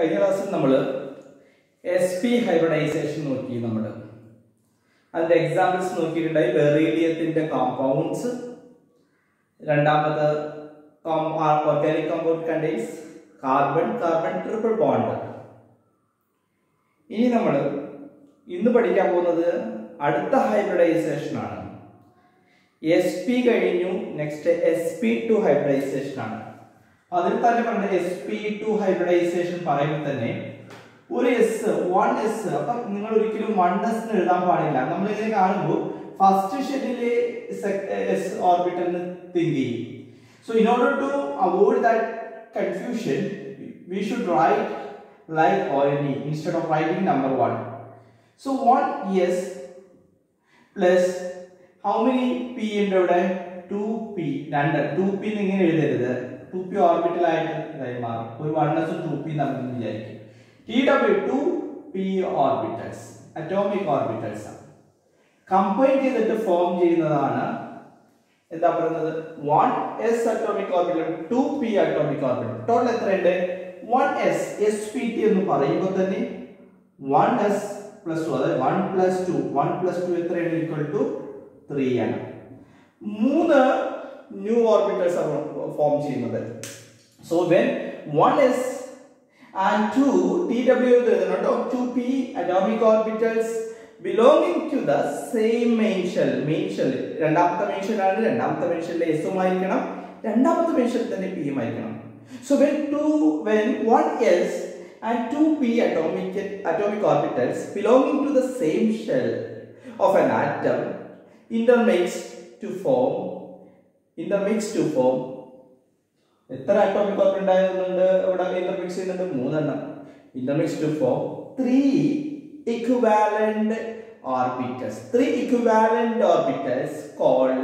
കഴിഞ്ഞ ക്ലാസ്സിൽ നമ്മൾ sp hybridization നോക്കി. നമ്മൾ അതിന്റെ എക്സാമ്പിൾസ് നോക്കിയിട്ടുണ്ടായി. ബെറീലിയത്തിന്റെ കോമ്പൗണ്ട്സ്, രണ്ടാമത് organic compound contains carbon triple bond. ഇനി നമ്മൾ ഇന്ന് പഠിക്കാൻ പോകുന്നത് അടുത്ത ഹൈബ്രിഡൈസേഷൻ ആണ്. sp കഴിഞ്ഞു, നെക്സ്റ്റ് sp2 ഹൈബ്രിഡൈസേഷൻ ആണ്. അതിൽ തന്നെ പറഞ്ഞ sp2 ഹൈബ്രിഡൈസേഷൻ പറയുമ്പോൾ തന്നെ ഒരു one s, അപ്പൊ നിങ്ങൾ ഒരിക്കലും 1s എഴുതാൻ പാടില്ല. നമ്മൾ ഇങ്ങനെ കാണുമ്പോൾ ഫസ്റ്റ് ഷെല്ലിലെ s ഓർബിറ്റലിന് തിങ്ക് ചെയ്യും. So in order to avoid that confusion, we should write like already instead of writing number 1. So 1s plus how many p ഉണ്ട് ഇവിടെ? 2p. 2p ഇങ്ങനെ എഴുതരുത്. 2p ഓർബിറ്റൽ ആയിട്ട് ഇതായി മാറും. ഒരു 1s ഉം 2p നമ്മൾ വിചാരിക്കും. TW2p ഓർബിറ്റൽസ്, അറ്റോമിക് ഓർബിറ്റൽസ് ആണ്. കമ്പൈൻ ചെയ്തിട്ട് ഫോം ചെയ്യുന്നതാണ് എന്താ പറയുന്നത്? 1s atomic orbital, 2p atomic orbital. Total എത്രയുണ്ട്? 1s spt എന്ന് പറയുമ്പോൾ തന്നെ 1s plus 2, അതായത് 1 plus 2, 1 plus 2 എത്രയാണ്? ഈക്വൽ ടു 3 ആണ്. 3 ന്യൂ ഓർബിറ്റൽസ് ആണ് ഫോം ചെയ്യുന്നത്. So when 1s and 2 TW എഴുതണം. 2p atomic orbitals belonging to the same main shell. രണ്ടാമത്തെ main shell ആണ്. രണ്ടാമത്തെ main shell s ഉം ആയിരിക്കണം, രണ്ടാമത്തെ main shell തന്നെ p ഉം ആയിരിക്കണം. So when 1s and 2p atomic orbitals belonging to the same shell of an atom intermix to form എത്ര അറ്റോമിക് ഓർബിറ്റൽ ഉണ്ടായിരുന്നുണ്ട് ഇവിടെ? ഇന്റർമിക്സ് ചെയ്യുന്നുണ്ട് 3 എണ്ണം. Intermix to form 3 equivalent orbitals. 3 equivalent orbitals called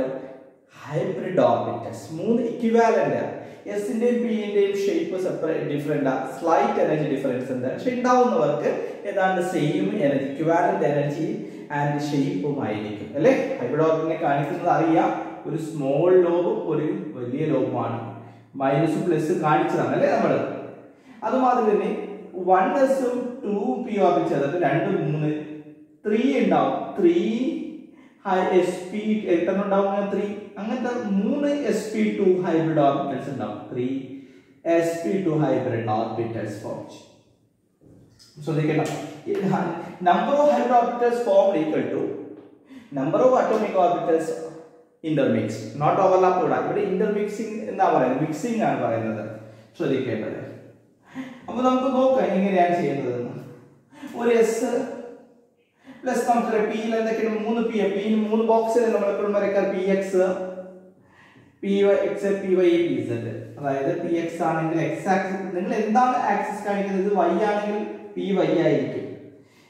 hybrid orbitals. 3 equivalent. s ന്റെയും p ന്റെയും shape separate different, slight energy difference ഉണ്ട്. പക്ഷെ ഉണ്ടാവുന്നവർക്ക് ഏതാണ്ട് same energy, equivalent energy and ഷേപ്പും ആയിരിക്കും അല്ലേ? ഹൈബ്രിഡ് ഓർബിറ്റിനെ കാണിക്കുന്നത് അറിയാം. ഒരു സ്മോൾ ലോബും ഒരു വലിയ ലോബുമാണ്. മൈനസും പ്ലസും കാണിച്ചതാണ് അല്ലേ നമ്മൾ? അതുമാതിരി തന്നെ 1s ഉം 2p ഓർബിറ്റ് ചെയ്തിട്ട് 2 3 3 ഉണ്ടാവും. 3 sp എത്ര ഉണ്ടാവും? 3. അങ്ങനത്തെ 3 sp2 ഹൈബ്രിഡ് ഓർബിറ്റൽസ് ഉണ്ടാവും. 3 sp2 ഹൈബ്രിഡ് ഓർബിറ്റൽസ് ഫോം. ശ്രദ്ധിക്കണം, number of hybrid orbitals formed equal to number of atomic orbitals intermixed, not overlap. ഇവിടെ intermixing എന്നാ പറയുന്നത്, മിക്സിംഗ് ആണ് പറയുന്നത്. ശ്രദ്ധിക്കേണ്ടത്. അപ്പോൾ നമുക്ക് നോക്കാം എങ്ങനെയാണ് ചെയ്യുന്നത്. ഒരു s പ്ലസ് നമുക്ക് p യിൽ എന്തൊക്കെയാണ്? 3p. p ന് 3 ബോക്സിൽ നമ്മൾ എപ്പോഴും വരയ്ക്കാം. px, py, py, pz. അതായത് px ആണെങ്കിൽ x ആക്സിസ്, നിങ്ങൾ എന്താണ് ആക്സിസ് കാണിക്കുന്നത്? ഇത് y ആണെങ്കിൽ py ആയിരിക്കും.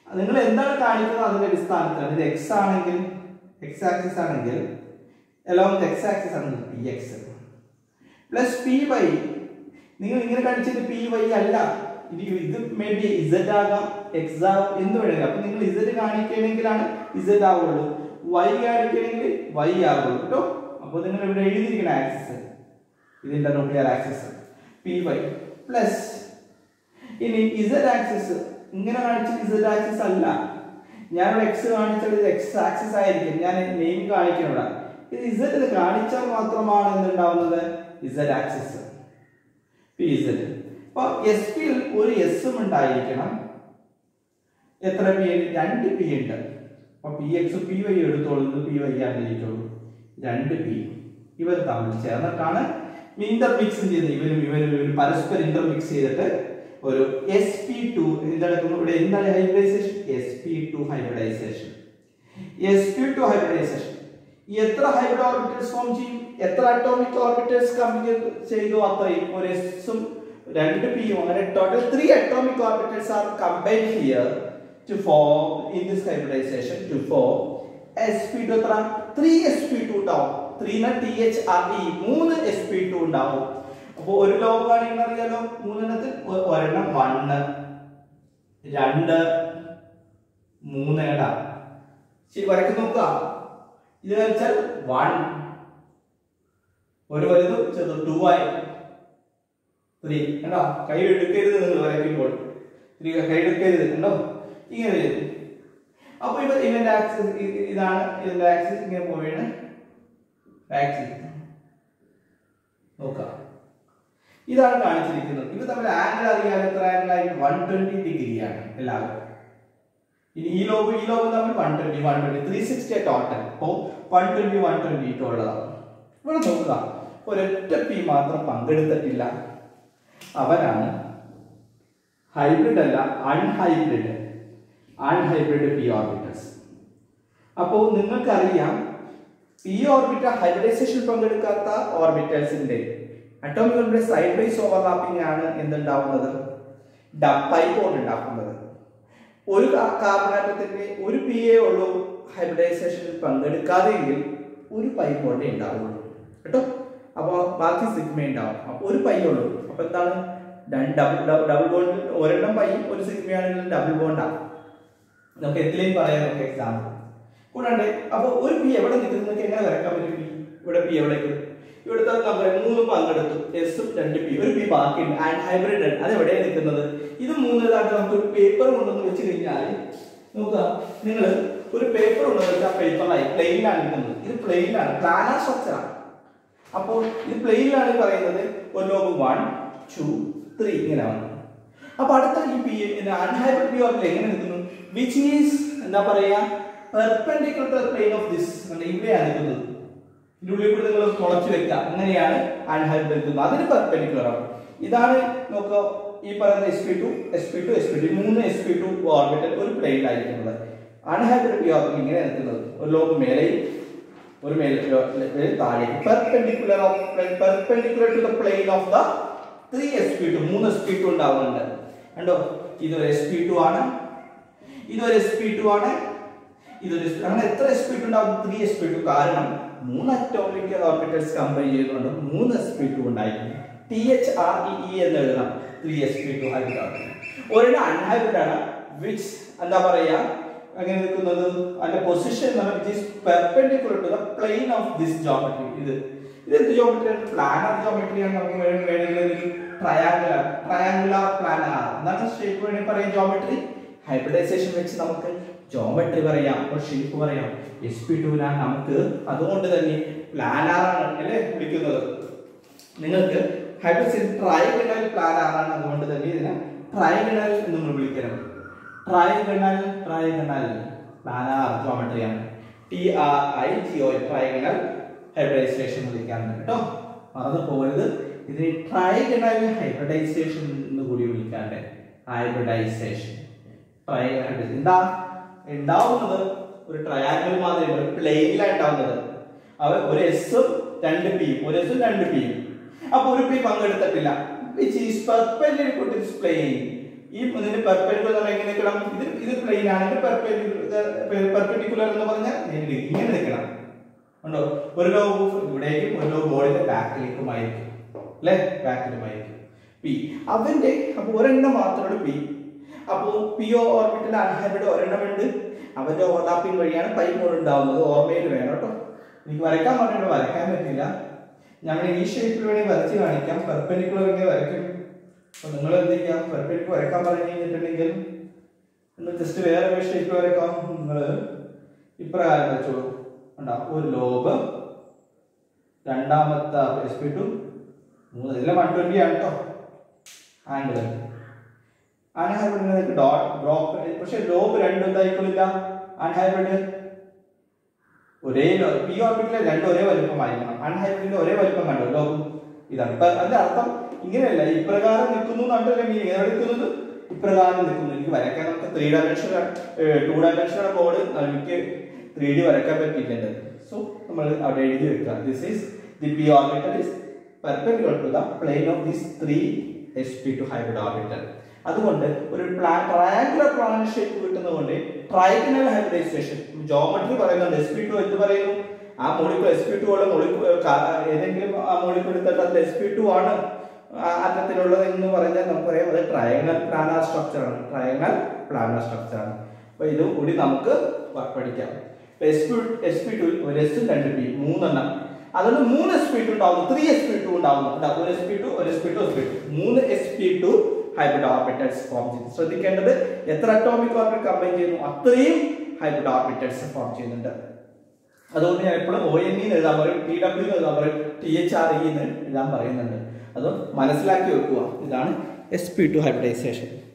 നിങ്ങൾ എന്താണ് കാണിക്കുന്നത് അതിന്റെ അടിസ്ഥാനത്തിലാണ്. ഇത് x ആണെങ്കിൽ, x ആക്സിസ് ആണെങ്കിൽ along the x axis ആണ് px plus py. നിങ്ങൾ ഇങ്ങനെ കാണിച്ചിട്ട് py അല്ല, ഇത് മേ ബി z ആകാം, x ആകാം, എന്ത് വേണമെങ്കിലും. അപ്പൊ നിങ്ങൾ z കാണിക്കണമെങ്കിലാണ് z ആവുള്ളൂ, y കാണിക്കണമെങ്കിൽ y ആവുള്ളൂ കേട്ടോ. അപ്പോൾ നിങ്ങൾ ഇവിടെ എഴുതിയിരിക്കുന്ന ആക്സിസ് ഇതിന്റെ ന്യൂക്ലിയർ ആക്സിസ് py പ്ലസ് ഇനി z ആക്സിസ് ഇങ്ങനെ കാണിച്ചിട്ട് z ആക്സിസ് അല്ല, ഞാൻ x കാണിച്ചാൽ ഇത് x ആക്സിസ് ആയിരിക്കും. ഞാൻ നെയിം കാണിക്കണം. ഇത് z കാണിച്ചാൽ മാത്രമാണ് എന്തുണ്ടാവുന്നത്? z axis pz. അപ്പൊ sp ൽ ഒരു s ഉം ഉണ്ടായിരിക്കണം. എത്ര p? 2p ഉണ്ട്. അപ്പൊ px py എടുത്തോളൂ, py ആയിരിക്കുള്ളൂ. 2p ഇവർ തമ്മിൽ ചേർന്നിട്ടാണ് ഇന്റർമിക്സ് ചെയ്യുന്നത്. ഇവരും പരസ്പരം ഇന്റർമിക്സ് ചെയ്തിട്ട് ഒരു sp2 ഇതെടുക്കുന്നു. ഇവിടെ എന്താണ് hybridization? sp2 hybridization. sp2 hybridization എത്ര ഹൈബ്രിഡ് ഓർബിറ്റൽസ് ഫോം ചെയ്യും? എത്ര അറ്റോമിക് ഓർബിറ്റൽസ് കമ്പൈൻ ചെയ്തു? അത്രയും. ഒരു s ഉം 2p ഉം, അങ്ങനെ total 3 atomic orbitals are combined here to form in this hybridization to form sp2. എത്ര? 3 sp2 ഉണ്ടാവും. 3 ന thr 3 sp2 ഉണ്ടാവും. അപ്പോൾ ഒരു ലോബ് കാണിക്കുന്ന അറിയാലോ, 3 എണ്ണത്തിൽ ഒരെണ്ണം 1 2 3 എടാ. ശരി, വരയ്ക്ക് നോക്കുക. ഇത് വെച്ചാൽ 1 ഒരു വലുതും ചെറുതും 2 ആയി 3 കണ്ടോ? കൈ എടുക്കരുത് നിങ്ങൾ വരയ്ക്കുമ്പോൾ. കൈയെടുക്കരുത്. ഇങ്ങനെ വരും. അപ്പൊ ഇവന്റെ ആക്സിസ് ഇതാണ്, ഇതിന്റെ ആക്സിസ് ഇങ്ങനെ പോവുകയാണ്. ആക്സിസ് നോക്കാം, ഇതാണ് കാണിച്ചിരിക്കുന്നത്. ഇവ തമ്മിൽ ആംഗിൾ അറിയാൻ എത്ര ആംഗിളായി? 120 ഡിഗ്രിയാണ് എല്ലാവരും. ഇനി ഈ ലോബും തമ്മിൽ 120 360 ടോട്ടൽ. അപ്പോൾ 120 ഇട്ടുള്ളതാണ്. ഇവിടെ നോക്കുക, ഒരൊറ്റ പി മാത്രം പങ്കെടുത്തിട്ടില്ല. അവനാണ് ഹൈബ്രിഡ് അല്ല, അൺഹൈബ്രിഡ് പി ഓർബിറ്റൽസ്. അപ്പോൾ നിങ്ങൾക്കറിയാം, പി ഓർബിറ്റൽ ഹൈബ്രിഡൈസേഷൻ പങ്കെടുക്കാത്ത ഓർബിറ്റൽസിന്റെ അറ്റോമികളുടെ സൈഡ് വൈസ് ഓവർലാപ്പിംഗ് ആണ് എന്തുണ്ടാവുന്നത്? പൈ ബോണ്ട് ഉണ്ടാക്കുന്നത്. ഒരു കാർബൺ ആറ്റത്തിന്റെ ഒരു പി എ ഉള്ളൂ ഹൈബ്രിഡൈസേഷനിൽ പങ്കെടുക്കാതെങ്കിൽ ഒരു പൈ ബോണ്ടേ ഉണ്ടാവുള്ളൂ കേട്ടോ. അപ്പോൾ ബാക്കി സിഗ്മ ഉണ്ടാവും. അപ്പോൾ ഒരു പൈ ഉള്ളൂ. അപ്പൊ എന്താണ്? ഡബിൾ ബോണ്ട്, ഒരെണ്ണം പൈ ഒരു സിഗ്മയാണെങ്കിൽ ഡബിൾ ബോണ്ടാണ്. നമുക്ക് എത്തിലേക്ക് പറയാം. നമുക്ക് എക്സാമ്പിൾ കൂടാണ്ട് അപ്പൊ ഒരു പി എവിടെ നിൽക്കുന്നത് എങ്ങനെ വരക്കാൻ പറ്റും? പി ഇവിടെ പി എവിടേക്ക്? ഇവിടുത്തെ നമ്പർ 3 പങ്കെടുത്തു, എസും 2 പി, ഒരു പി ബാക്കിയുണ്ട്, ആൻഡ് ഹൈബ്രിഡ്. അത് എവിടെയാണ് നിൽക്കുന്നത്? ഇത് 3 ഇതായിട്ട് നമുക്ക് ഒരു പേപ്പർ കൊണ്ടുവന്ന് വെച്ച് കഴിഞ്ഞാൽ നോക്കുക, നിങ്ങൾ ഒരു പേപ്പർ കൊണ്ടുവന്ന് വെച്ചാൽ പേപ്പറായി പ്ലെയിനിലാണ് നിൽക്കുന്നത്. ഇത് പ്ലെയിനിലാണ്, പ്ലാനർ സ്ട്രക്ചറാണ്. അപ്പോൾ ഇത് പ്ലെയിനിലാണ് പറയുന്നത്. ഒരു ലോബ് 1 2 3 ഇങ്ങനെ വന്നു. അപ്പൊ അടുത്ത ഈ പി അൺഹൈബ്രിഡ് പി ഓർബിറ്റൽ എങ്ങനെ നിൽക്കുന്നു? വിച്ച് ഈസ് എന്താ പറയാ, perpendicular to the plane of this. ഇവിടെയാണ് നിൽക്കുന്നത്. ഇതിനുള്ളിൽ കൂടി നിങ്ങൾ മുളച്ചു വെക്കുക. അങ്ങനെയാണ് അൺഹൈബ്രിഡ് നിൽക്കുന്നത്. അതിന് പെർപെൻഡിക്കുലർ ആണ്. ഇതാണ് നോക്കുക, ഈ പറയുന്ന sp2 sp2 sp2 3 sp2 orbital ഒരു പ്ലെയിനിലായിരിക്കുന്നത്. അൺഹൈബ്രിഡ് പി ഓർബിറ്റൽ ഇങ്ങനെ നിൽക്കുന്നത്. ഒരു ലോബ് മേലെയും ഒരു താഴെ, perpendicular to the plane of the 3 sp2 3 sp2 ഉണ്ടാവുന്നുണ്ട്. കണ്ടോ, ഇതൊരു sp2 ആണ്, ഇതൊരു sp2 ആണ്, ഇതൊരു അങ്ങനെ എത്ര sp2 ഉണ്ടാവും? 3 sp2. കാരണം 3 അറ്റോമിക് ഓർബിറ്റൽസ് കമ്പൈൻ ചെയ്തുകൊണ്ട് 3 sp2 ഉണ്ടായിരിക്കും. THREE എന്ന് എഴുതണം. 3 sp2 ഹൈബ്രിഡ്. ഒരെണ്ണം അൺഹൈബ്രിഡ് ആണ്, വിച്ച് എന്താ പറയാ അങ്ങനെ നിൽക്കുന്നത്. അതിന്റെ position which is perpendicular to the plane of this geometry. ഇതെന്ത് ജോമെട്രിയാണ്? പ്ലാനർ ജോമെട്രിയാണ്. നമുക്ക് വേണമെങ്കിൽ ട്രയാങ്കുലർ പ്ലാനർ എന്നാണ് ഷേപ്പ് വേണമെങ്കിൽ പറയാം. ജോമെട്രി ഹൈബ്രിഡൈസേഷൻ വെച്ച് നമുക്ക് ജോമെട്രി പറയാം, ഷേപ്പ് പറയാം. sp2 നമുക്ക് അതുകൊണ്ട് തന്നെ പ്ലാനർ ആണ് അല്ലേ വിളിക്കുന്നത്. നിങ്ങൾക്ക് ഹൈബ്രിഡൈസേഷൻ ട്രൈഗണൽ പ്ലാനർ ആണ്, അതുകൊണ്ട് തന്നെ ഇതിനെ ട്രൈഗണൽ എന്ന് നമ്മൾ വിളിക്കണം. ട്രൈഗണൽ പ്ലാനർ ജോമെട്രിയാണ്. TRIGO ട്രൈഗണൽ ഹൈബ്രിഡൈസേഷൻ വിളിക്കാറുണ്ട് കേട്ടോ, മറന്നു പോകരുത്. ഇതിന് ട്രൈഗണൽ ഹൈബ്രിഡൈസേഷൻ എന്ന് കൂടി വിളിക്കാറുണ്ട്. ഹൈബ്രിഡൈസേഷൻ എന്താ ഉണ്ടാവുന്നത്? ഒരു ട്രയാങ്കിൾ മാതിരി ഒരു പ്ലെയിനിലാണ് ഉണ്ടാവുന്നത്. അവർ ഒരു എസും 2 പിയും, ഒരു എസും 2 പിയും. അപ്പൊ ഒരു പി പങ്കെടുത്തിട്ടില്ല. Which is perpendicular to this plane. ഈ ഇതിന് പെർപെൻഡിക്കുലർ എങ്ങനെ നിൽക്കണം? ഇത് പ്ലെയിൻ ആണെങ്കിൽ പെർപെൻഡിക്കുലർ എന്ന് പറഞ്ഞാൽ ഇങ്ങനെ നിൽക്കണം. ഉണ്ടോ? ഒരു ലോബ് ഇവിടേക്കും ഒരു ലോബ് ബോർഡിന്റെ ബാക്കിലേക്കുമായിരിക്കും അല്ലെ, ബാക്കിലുമായിരിക്കും പി. അവന്റെ അപ്പൊ ഒരെണ്ണം മാത്രമാണ് പി. അപ്പോൾ പി ഓർബിറ്റൽ അൺഹൈബ്രിഡ് ഒരെണ്ണമുണ്ട്. അവന്റെ ഓവർലാപ്പിംഗ് വഴിയാണ് പൈ ബോണ്ട് ഉണ്ടാവുന്നത്. ഓർമ്മയിൽ വേണം കേട്ടോ. എനിക്ക് വരയ്ക്കാൻ പറഞ്ഞിട്ട് വരയ്ക്കാൻ പറ്റില്ല. ഞങ്ങൾ ഈ ഷേപ്പിൽ വേണമെങ്കിൽ വരച്ച് കാണിക്കാം. പെർപെൻഡിക്കുലർ എങ്ങനെ വരയ്ക്കും? അപ്പൊ നിങ്ങൾ എന്ത് ചെയ്യാം? പെർപെൻഡിക്കുലർ വരയ്ക്കാൻ പറഞ്ഞു കഴിഞ്ഞിട്ടുണ്ടെങ്കിൽ ജസ്റ്റ് വേറെ ഷേപ്പ് വരയ്ക്കാം. നിങ്ങൾ ഇപ്രകാരം വെച്ചോളൂ. ഉണ്ടാവും ഒരു ലോബ്, രണ്ടാമത്തെ sp2, 3 എല്ലാം 120 ആണ് കേട്ടോ ആംഗിൾ. അൺഹൈബ്രിഡ് ഡോട്ട്, പക്ഷെ ലോബ് 2 എന്തായിക്കൊള്ളില്ല. അൺഹൈബ്രിഡ് ഒരേ പി ഓർബിറ്റിലെ 2 ഒരേ വലുപ്പമായിരിക്കണം. അൺഹൈബ്രിഡിന്റെ ഒരേ വലുപ്പം കണ്ടോ ലോബ്. ഇതാണ് അതിന്റെ അർത്ഥം. ഇങ്ങനെയല്ല ഇപ്രകാരം നിൽക്കുന്നു എന്നല്ല മീനിങ്. എവിടെ നിൽക്കുന്നത്? ഇപ്രകാരം നിൽക്കുന്നു. എനിക്ക് വരയ്ക്കാൻ നമുക്ക് 2 ഡയമെൻഷണൽ ബോർഡ് എനിക്ക് 3D വരയ്ക്കാൻ പറ്റിയിട്ടുണ്ട്. സോ നമ്മൾ അവിടെ എഴുതി വെക്കുക. This is the P orbital is perpendicular to the plane of this 3 sp2 hybrid orbital. അതുകൊണ്ട് ഒരു ട്രയാങ്കുലർ പ്ലാനർ ഷേപ്പ് കിട്ടുന്നതുകൊണ്ട് ട്രൈഗണൽ ഹൈബ്രിഡൈസേഷൻ ജോമെട്രി പറയുന്നുണ്ട്. sp2 എന്ത് പറയുന്നു? ആ മോളിക്യൂൾ sp2 ഏതെങ്കിലും ആ മോളിക്യൂൾ എടുത്തിട്ട് അത് sp2 ആണ് അറ്റത്തിലുള്ളത് എന്ന് പറഞ്ഞാൽ നമുക്ക് പറയാം അത് ട്രയാങ്കുലർ പ്ലാനർ സ്ട്രക്ചർ ആണ്. ട്രയാങ്കുലർ പ്ലാനർ സ്ട്രക്ചർ ആണ്. അപ്പൊ ഇതും കൂടി നമുക്ക് പഠിക്കാം. sp2 ഒരു എസും 2 പി 3 എണ്ണം. അതുകൊണ്ട് 3 sp2 ഉണ്ടാവുന്നു, 3 sp2 ഉണ്ടാവുന്നു. ഒരു sp2 3 sp2 hybrid orbitals form ചെയ്യുന്നു. ശ്രദ്ധിക്കേണ്ടത് എത്ര അറ്റോമിക് ഓർബിറ്റൽ കമ്പൈൻ ചെയ്യുന്നു അത്രയും ഹൈബ്രിഡ് ഓർബിറ്റൽസ് ഫോം ചെയ്യുന്നുണ്ട്. അതുകൊണ്ട് ഞാൻ എപ്പോഴും ONE എന്ന് എഴുതാൻ പറയും, TW എന്ന് എഴുതാൻ പറയും, THRE എന്ന് എഴുതാൻ പറയുന്നുണ്ട്. അത് മനസ്സിലാക്കി വെക്കുക. ഇതാണ് sp2 ഹൈബ്രിഡൈസേഷൻ.